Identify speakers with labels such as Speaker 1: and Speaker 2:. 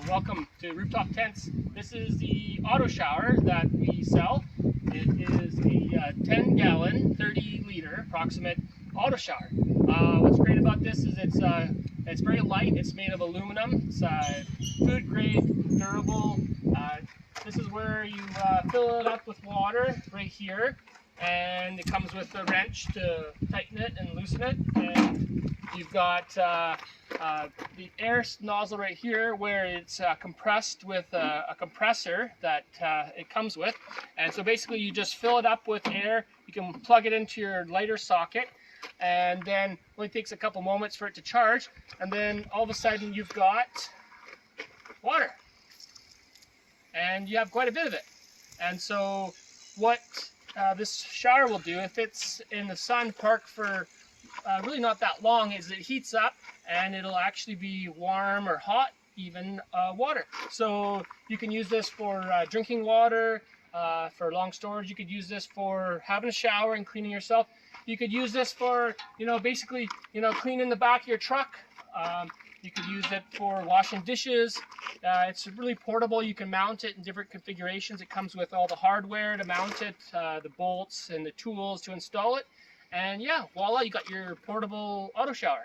Speaker 1: Welcome to Rooftop Tents. This is the auto shower that we sell. It is a 10-gallon, 30-liter approximate auto shower. What's great about this is it's very light. It's made of aluminum. It's food grade, durable. This is where you fill it up with water right here, and it comes with a wrench to tighten it and loosen it. And you've got the air nozzle right here where it's compressed with a compressor that it comes with. And so basically you just fill it up with air. You can plug it into your lighter socket, and then it only takes a couple moments for it to charge, and then all of a sudden you've got water. And you have quite a bit of it. And so what this shower will do, if it's in the sun parked for really not that long, is it heats up and it'll actually be warm or hot even water. So you can use this for drinking water, for long storage. You could use this for having a shower and cleaning yourself. You could use this for, basically, cleaning the back of your truck. You could use it for washing dishes. It's really portable. You can mount it in different configurations. It comes with all the hardware to mount it, the bolts and the tools to install it. And yeah, voila, you got your portable auto shower.